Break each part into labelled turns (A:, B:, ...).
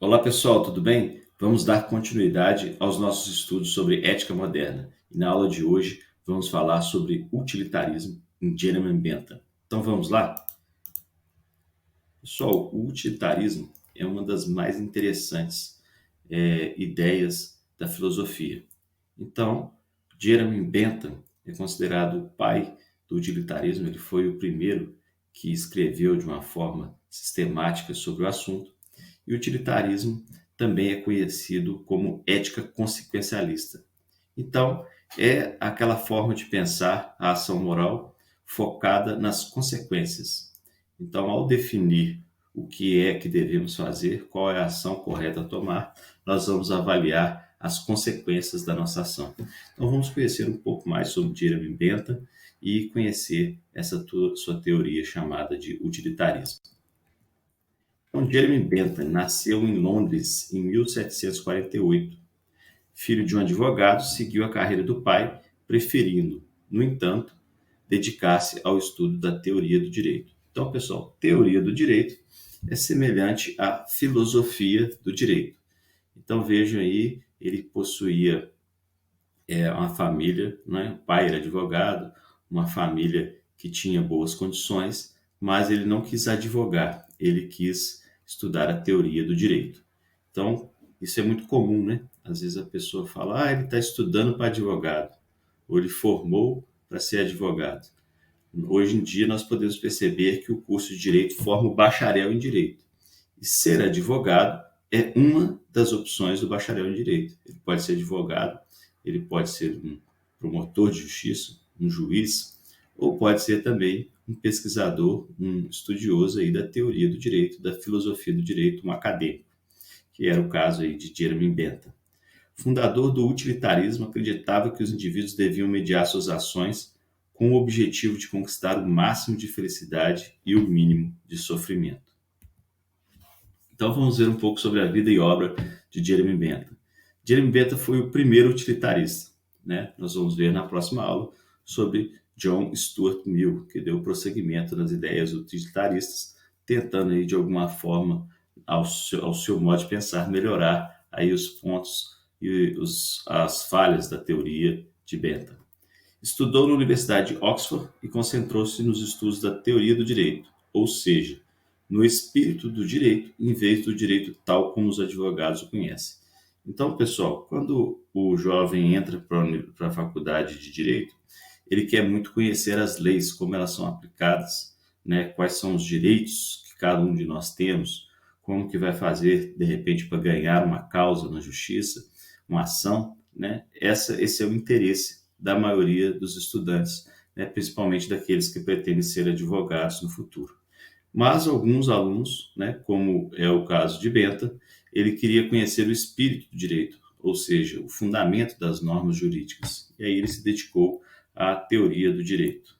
A: Olá pessoal, tudo bem? Vamos dar continuidade aos nossos estudos sobre ética moderna. E na aula de hoje vamos falar sobre utilitarismo em Jeremy Bentham. Então vamos lá? Pessoal, o utilitarismo é uma das mais interessantes ideias da filosofia. Então, Jeremy Bentham é considerado o pai do utilitarismo. Ele foi o primeiro que escreveu de uma forma sistemática sobre o assunto. E o utilitarismo também é conhecido como ética consequencialista. Então, é aquela forma de pensar a ação moral focada nas consequências. Então, ao definir o que é que devemos fazer, qual é a ação correta a tomar, nós vamos avaliar as consequências da nossa ação. Então, vamos conhecer um pouco mais sobre Jeremy Bentham e conhecer essa sua teoria chamada de utilitarismo. Então, Jeremy Bentham nasceu em Londres em 1748. Filho de um advogado, seguiu a carreira do pai, preferindo, no entanto, dedicar-se ao estudo da teoria do direito. Então, pessoal, teoria do direito é semelhante à filosofia do direito. Então, vejam aí, ele possuía uma família, né? O pai era advogado, uma família que tinha boas condições, mas ele não quis advogar, ele quis estudar a teoria do direito. Então, isso é muito comum, né? Às vezes a pessoa fala, ele está estudando para advogado, ou ele formou para ser advogado. Hoje em dia nós podemos perceber que o curso de Direito forma o bacharel em Direito. E ser advogado é uma das opções do bacharel em Direito. Ele pode ser advogado, ele pode ser um promotor de justiça, um juiz, ou pode ser também um pesquisador, um estudioso aí da teoria do direito, da filosofia do direito, um acadêmico, que era o caso aí de Jeremy Bentham. Fundador do utilitarismo, acreditava que os indivíduos deviam mediar suas ações com o objetivo de conquistar o máximo de felicidade e o mínimo de sofrimento. Então vamos ver um pouco sobre a vida e obra de Jeremy Bentham. Jeremy Bentham foi o primeiro utilitarista, né? Nós vamos ver na próxima aula sobre John Stuart Mill, que deu prosseguimento nas ideias utilitaristas, tentando aí de alguma forma, ao seu modo de pensar, melhorar aí os pontos e as falhas da teoria de Bentham. Estudou na Universidade de Oxford e concentrou-se nos estudos da teoria do direito, ou seja, no espírito do direito, em vez do direito tal como os advogados o conhecem. Então, pessoal, quando o jovem entra para a faculdade de direito, ele quer muito conhecer as leis, como elas são aplicadas, né? Quais são os direitos que cada um de nós temos, como que vai fazer, de repente, para ganhar uma causa na justiça, uma ação, né? Esse é o interesse da maioria dos estudantes, né? Principalmente daqueles que pretendem ser advogados no futuro. Mas alguns alunos, né, como é o caso de Bentham, ele queria conhecer o espírito do direito, ou seja, o fundamento das normas jurídicas. E aí ele se dedicou à teoria do direito.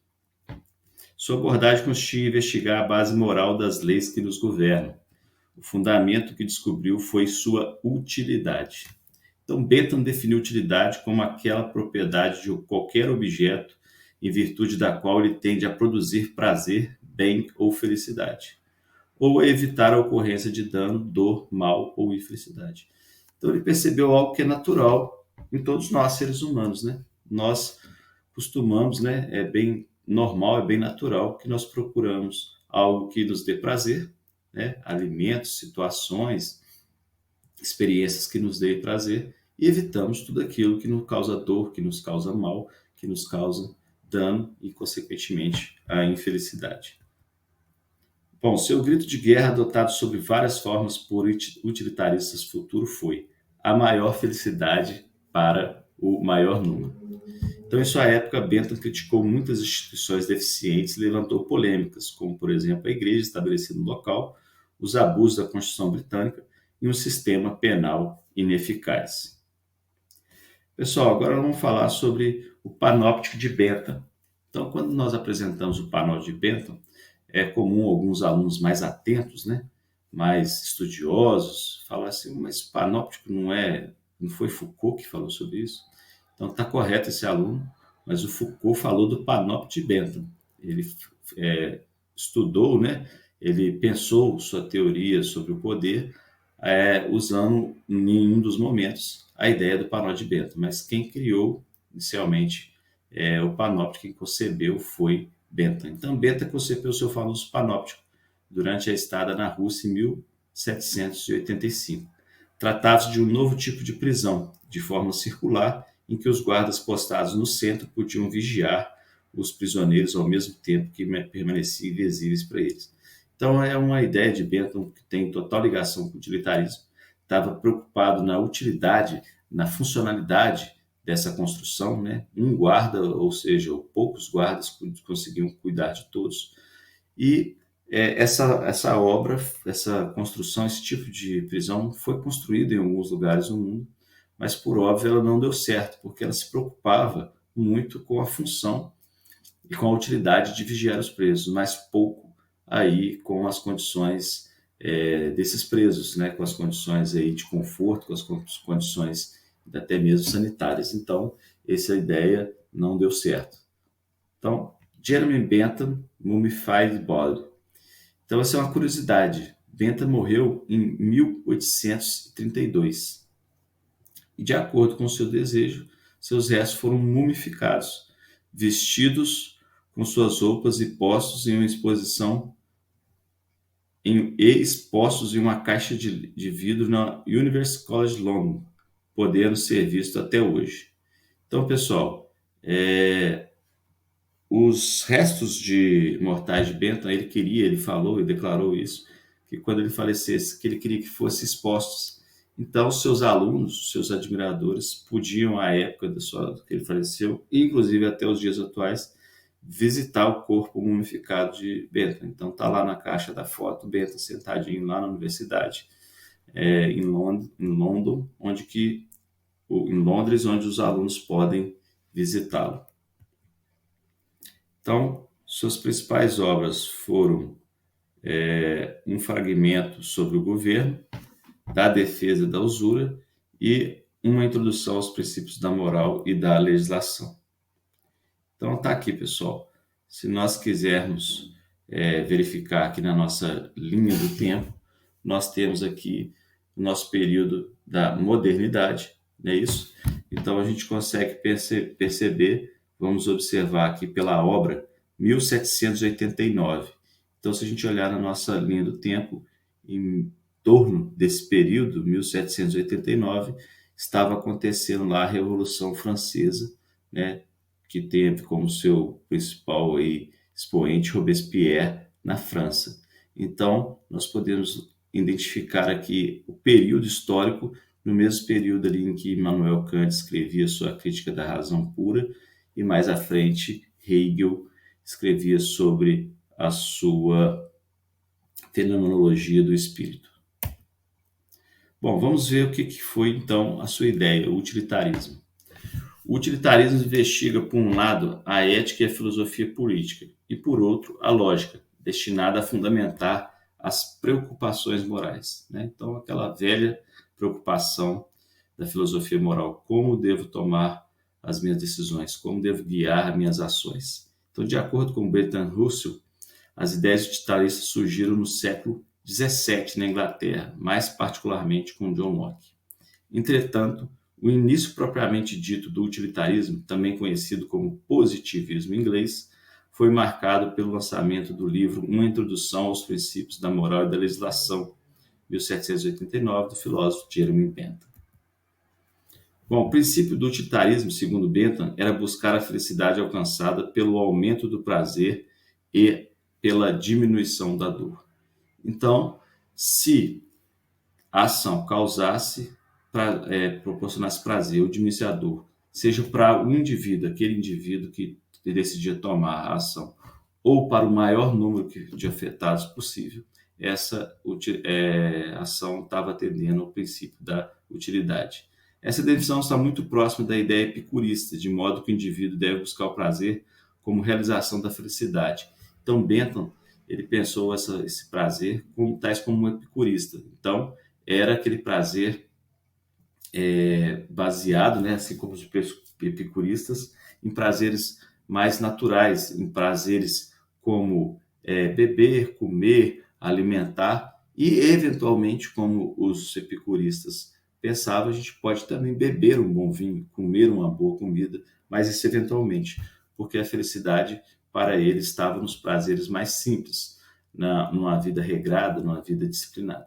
A: Sua abordagem consistia em investigar a base moral das leis que nos governam. O fundamento que descobriu foi sua utilidade. Então, Bentham definiu utilidade como aquela propriedade de qualquer objeto em virtude da qual ele tende a produzir prazer, bem ou felicidade, ou a evitar a ocorrência de dano, dor, mal ou infelicidade. Então, ele percebeu algo que é natural em todos nós, seres humanos, né? Nós costumamos, né? É bem normal, é bem natural que nós procuramos algo que nos dê prazer, né? Alimentos, situações, experiências que nos dê prazer e evitamos tudo aquilo que nos causa dor, que nos causa mal, que nos causa dano e, consequentemente, a infelicidade. Bom, seu grito de guerra, adotado sob várias formas por utilitaristas futuro, foi a maior felicidade para o maior número. Então, em sua época, Bentham criticou muitas instituições deficientes e levantou polêmicas, como, por exemplo, a igreja estabelecida no local, os abusos da Constituição Britânica e um sistema penal ineficaz. Pessoal, agora vamos falar sobre o panóptico de Bentham. Então, quando nós apresentamos o panóptico de Bentham, é comum alguns alunos mais atentos, né, mais estudiosos, falar assim, mas panóptico não foi Foucault que falou sobre isso? Então, está correto esse aluno, mas o Foucault falou do panóptico de Bentham. Ele estudou, né, ele pensou sua teoria sobre o poder usando em um dos momentos a ideia do panóptico de Bentham, mas quem criou inicialmente o panóptico, quem concebeu foi Bentham. Então Bentham concebeu o seu famoso panóptico durante a estada na Rússia em 1785. Tratava-se de um novo tipo de prisão, de forma circular, em que os guardas postados no centro podiam vigiar os prisioneiros ao mesmo tempo que permaneciam invisíveis para eles. Então é uma ideia de Bentham que tem total ligação com o utilitarismo. Estava preocupado na utilidade, na funcionalidade dessa construção, né? Um guarda, ou seja, poucos guardas conseguiam cuidar de todos. E essa obra, essa construção, esse tipo de prisão foi construída em alguns lugares do mundo, mas por óbvio ela não deu certo, porque ela se preocupava muito com a função e com a utilidade de vigiar os presos, mas pouco aí com as condições desses presos, né, com as condições aí de conforto, com as condições até mesmo sanitárias. Então, essa ideia não deu certo. Então, Jeremy Bentham, Mummified Body. Então, essa é uma curiosidade. Bentham morreu em 1832. E, de acordo com o seu desejo, seus restos foram mumificados, vestidos com suas roupas e postos em uma exposição e expostos em uma caixa de vidro na University College London, podendo ser visto até hoje. Então, pessoal, os restos de mortais de Bentham, ele falou e declarou isso, que quando ele falecesse, que ele queria que fossem expostos. Então, seus alunos, seus admiradores, podiam, à época que ele faleceu, inclusive até os dias atuais, visitar o corpo mumificado de Bentham. Então, está lá na caixa da foto, Bentham sentadinho lá na universidade, em Londres, em Londres, onde os alunos podem visitá-lo. Então, suas principais obras foram um fragmento sobre o governo, da defesa da usura e uma introdução aos princípios da moral e da legislação. Então, tá aqui, pessoal. Se nós quisermos verificar aqui na nossa linha do tempo, nós temos aqui o nosso período da modernidade, não é isso? Então, a gente consegue perceber, vamos observar aqui pela obra 1789. Então, se a gente olhar na nossa linha do tempo, em torno desse período, 1789, estava acontecendo lá a Revolução Francesa, né, que teve como seu principal expoente Robespierre na França. Então, nós podemos identificar aqui o período histórico, no mesmo período ali em que Immanuel Kant escrevia sua Crítica da Razão Pura, e mais à frente Hegel escrevia sobre a sua Fenomenologia do Espírito. Bom, vamos ver o que foi então a sua ideia, o utilitarismo. O utilitarismo investiga, por um lado, a ética e a filosofia política, e, por outro, a lógica, destinada a fundamentar as preocupações morais, né? Então, aquela velha preocupação da filosofia moral: como devo tomar as minhas decisões, como devo guiar minhas ações. Então, de acordo com Bertrand Russell, as ideias utilitaristas surgiram no século XVII na Inglaterra, mais particularmente com John Locke. Entretanto, o início propriamente dito do utilitarismo, também conhecido como positivismo inglês, foi marcado pelo lançamento do livro Uma Introdução aos Princípios da Moral e da Legislação, 1789, do filósofo Jeremy Bentham. Bom, o princípio do utilitarismo, segundo Bentham, era buscar a felicidade alcançada pelo aumento do prazer e pela diminuição da dor. Então, se a ação proporcionasse prazer ou diminuísse a dor, seja para o indivíduo, aquele indivíduo que decidia tomar a ação, ou para o maior número de afetados possível, essa ação estava atendendo ao princípio da utilidade. Essa definição está muito próxima da ideia epicurista, de modo que o indivíduo deve buscar o prazer como realização da felicidade. Então, Bentham, ele pensou esse prazer tais como um epicurista. Então, era aquele prazer baseado, né, assim como os epicuristas, em prazeres mais naturais, em prazeres como beber, comer, alimentar, E, eventualmente, como os epicuristas pensavam, a gente pode também beber um bom vinho, comer uma boa comida, mas isso eventualmente, porque a felicidade para ele estava nos prazeres mais simples, numa vida regrada, numa vida disciplinada.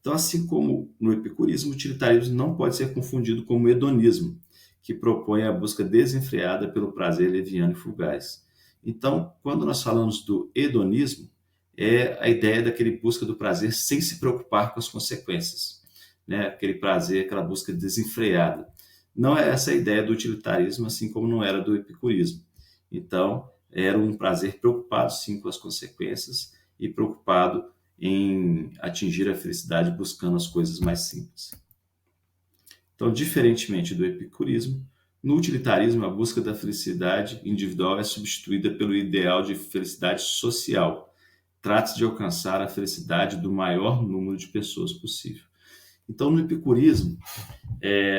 A: Então, assim como no epicurismo, o utilitarismo não pode ser confundido com o hedonismo, que propõe a busca desenfreada pelo prazer leviano e fugaz. Então, quando nós falamos do hedonismo, é a ideia daquele busca do prazer sem se preocupar com as consequências, né? Aquele prazer, aquela busca desenfreada. Não é essa a ideia do utilitarismo, assim como não era do epicurismo. Então, era um prazer preocupado sim com as consequências e preocupado em atingir a felicidade buscando as coisas mais simples. Então, diferentemente do epicurismo, no utilitarismo a busca da felicidade individual é substituída pelo ideal de felicidade social. Trata-se de alcançar a felicidade do maior número de pessoas possível. Então, no epicurismo,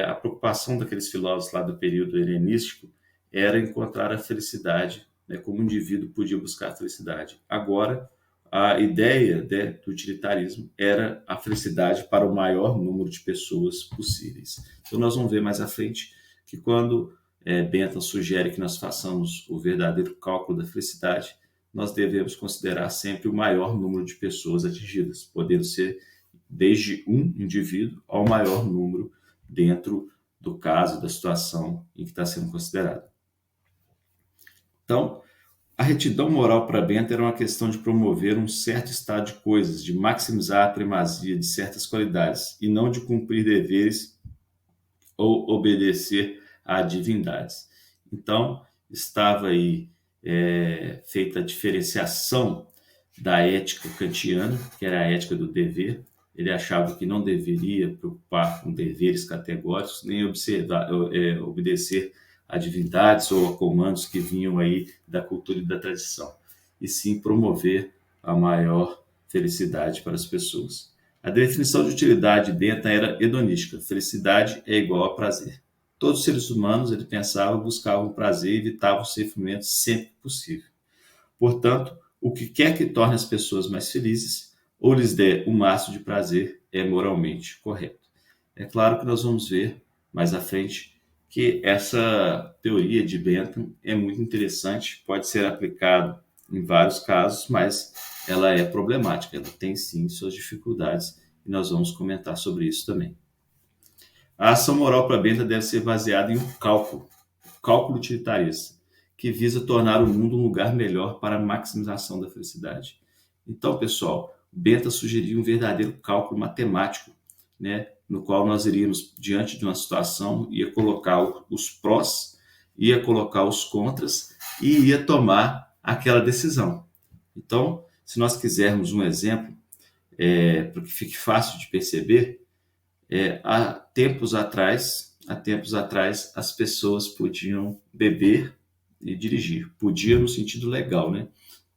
A: a preocupação daqueles filósofos lá do período helenístico era encontrar a felicidade, né, como o indivíduo podia buscar a felicidade. Agora, a ideia, né, do utilitarismo era a felicidade para o maior número de pessoas possíveis. Então, nós vamos ver mais à frente que quando Bentham sugere que nós façamos o verdadeiro cálculo da felicidade, nós devemos considerar sempre o maior número de pessoas atingidas, podendo ser desde um indivíduo ao maior número dentro do caso, da situação em que está sendo considerado. Então, a retidão moral para Bento era uma questão de promover um certo estado de coisas, de maximizar a primazia de certas qualidades, e não de cumprir deveres ou obedecer a divindades. Então, estava aí feita a diferenciação da ética kantiana, que era a ética do dever. Ele achava que não deveria preocupar com deveres categóricos, nem obedecer a divindades ou a comandos que vinham aí da cultura e da tradição, e sim promover a maior felicidade para as pessoas. A definição de utilidade de Bentham era hedonística. Felicidade é igual a prazer. Todos os seres humanos, ele pensava, buscavam prazer e evitavam o sofrimento sempre que possível. Portanto, o que quer que torne as pessoas mais felizes ou lhes dê o máximo de prazer é moralmente correto. É claro que nós vamos ver mais à frente que essa teoria de Bentham é muito interessante, pode ser aplicado em vários casos, mas ela é problemática, ela tem sim suas dificuldades e nós vamos comentar sobre isso também. A ação moral para Bentham deve ser baseada em um cálculo utilitarista, que visa tornar o mundo um lugar melhor para a maximização da felicidade. Então, pessoal, Bentham sugeriu um verdadeiro cálculo matemático, né, no qual nós iríamos, diante de uma situação, ia colocar os prós, ia colocar os contras e ia tomar aquela decisão. Então, se nós quisermos um exemplo, para que fique fácil de perceber, há tempos atrás, as pessoas podiam beber e dirigir. Podia no sentido legal, né?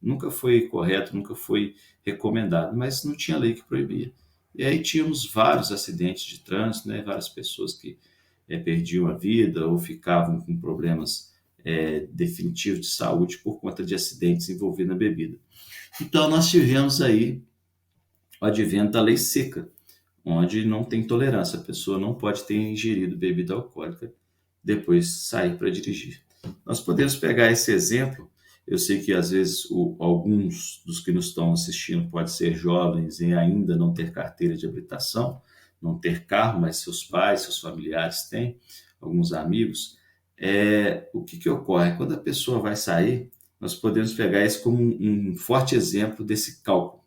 A: Nunca foi correto, nunca foi recomendado, mas não tinha lei que proibia. E aí tínhamos vários acidentes de trânsito, né? Várias pessoas que perdiam a vida ou ficavam com problemas definitivos de saúde por conta de acidentes envolvendo a bebida. Então, nós tivemos aí o advento da lei seca, onde não tem tolerância, a pessoa não pode ter ingerido bebida alcoólica depois sair para dirigir. Nós podemos pegar esse exemplo, eu sei que às vezes alguns dos que nos estão assistindo podem ser jovens e ainda não ter carteira de habilitação, não ter carro, mas seus pais, seus familiares têm, alguns amigos. O que ocorre? Quando a pessoa vai sair, nós podemos pegar isso como um forte exemplo desse cálculo,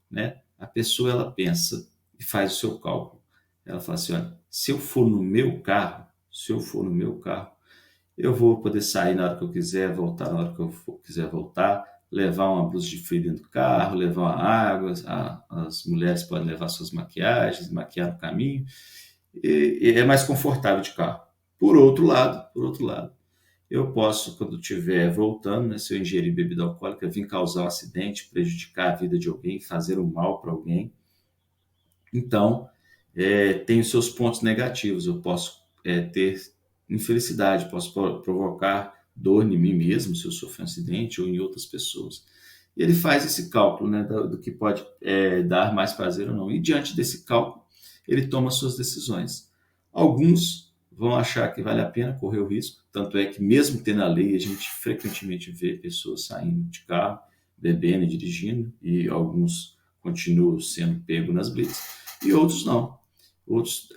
A: né? A pessoa, ela pensa e faz o seu cálculo. Ela fala assim, olha, se eu for no meu carro, eu vou poder sair na hora que eu quiser, voltar na hora que eu quiser voltar, levar uma blusa de frio dentro do carro, levar uma água, as mulheres podem levar suas maquiagens, maquiar no caminho, e é mais confortável de carro. Por outro lado, eu posso, quando estiver voltando, né, se eu ingerir bebida alcoólica, vir causar um acidente, prejudicar a vida de alguém, fazer um mal para alguém. Então, tem os seus pontos negativos. Eu posso ter infelicidade, posso provocar dor em mim mesmo se eu sofrer um acidente ou em outras pessoas. e ele faz esse cálculo, né, do que pode dar mais prazer ou não. E diante desse cálculo, ele toma suas decisões. Alguns vão achar que vale a pena correr o risco, tanto é que mesmo tendo a lei, a gente frequentemente vê pessoas saindo de carro, bebendo e dirigindo, e alguns continuam sendo pegos nas blitz, e outros não. Outros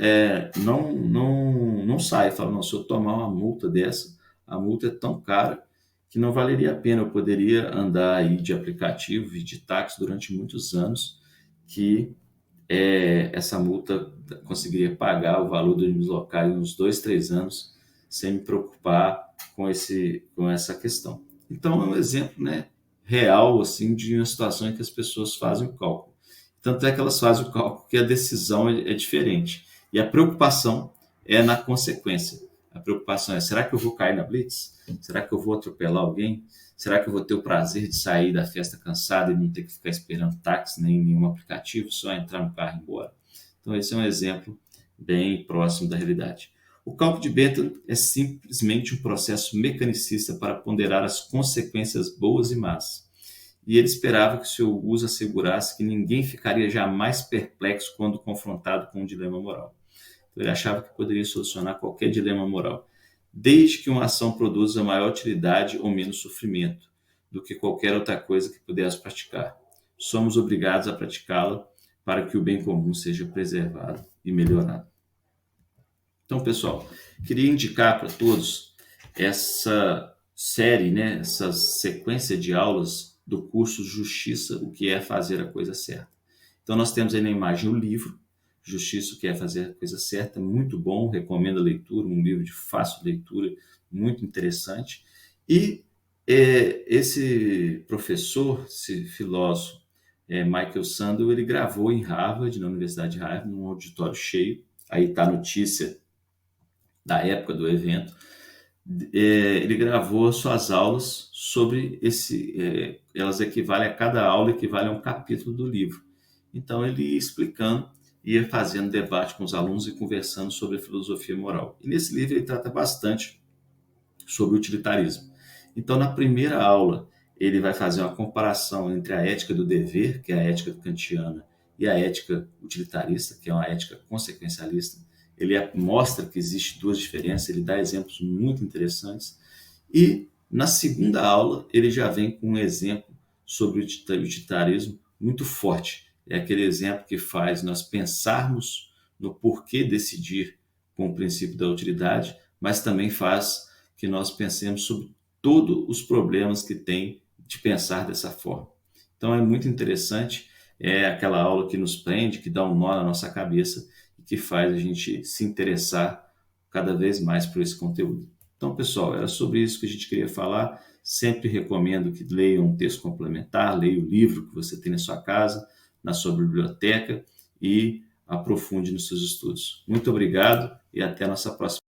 A: não saem, falam, não, se eu tomar uma multa dessa, a multa é tão cara que não valeria a pena, eu poderia andar aí de aplicativo e de táxi durante muitos anos, que essa multa conseguiria pagar o valor dos locais em uns 2, 3 anos, sem me preocupar com essa questão. Então, é um exemplo, né, real assim, de uma situação em que as pessoas fazem o cálculo. Tanto é que elas fazem o cálculo que a decisão é diferente. E a preocupação é na consequência. A preocupação é, será que eu vou cair na blitz? Será que eu vou atropelar alguém? Será que eu vou ter o prazer de sair da festa cansado e não ter que ficar esperando táxi nem nenhum aplicativo, só entrar no carro e ir embora? Então, esse é um exemplo bem próximo da realidade. O cálculo de Bentham é simplesmente um processo mecanicista para ponderar as consequências boas e más. E ele esperava que seu uso assegurasse que ninguém ficaria jamais perplexo quando confrontado com um dilema moral. Então, ele achava que poderia solucionar qualquer dilema moral, desde que uma ação produza maior utilidade ou menos sofrimento do que qualquer outra coisa que pudesse praticar. Somos obrigados a praticá-la para que o bem comum seja preservado e melhorado. Então, pessoal, queria indicar para todos essa série, né, essa sequência de aulas do curso Justiça, o que é fazer a coisa certa. Então, nós temos aí na imagem o livro, Justiça, o que é fazer a coisa certa, muito bom, recomendo a leitura, um livro de fácil leitura, muito interessante. E esse professor, esse filósofo, Michael Sandel, ele gravou em Harvard, na Universidade de Harvard, num auditório cheio. Aí está a notícia da época do evento. Ele gravou suas aulas sobre elas equivalem a cada aula equivale a um capítulo do livro. Então ele ia explicando, ia fazendo debate com os alunos e conversando sobre a filosofia moral. E nesse livro ele trata bastante sobre o utilitarismo. Então na primeira aula ele vai fazer uma comparação entre a ética do dever, que é a ética kantiana, e a ética utilitarista, que é uma ética consequencialista. Ele mostra que existe duas diferenças, ele dá exemplos muito interessantes. E na segunda aula, ele já vem com um exemplo sobre o utilitarismo muito forte. É aquele exemplo que faz nós pensarmos no porquê decidir com o princípio da utilidade, mas também faz que nós pensemos sobre todos os problemas que tem de pensar dessa forma. Então é muito interessante, é aquela aula que nos prende, que dá um nó na nossa cabeça, que faz a gente se interessar cada vez mais por esse conteúdo. Então, pessoal, era sobre isso que a gente queria falar. Sempre recomendo que leiam um texto complementar, leia o livro que você tem na sua casa, na sua biblioteca e aprofunde nos seus estudos. Muito obrigado e até a nossa próxima.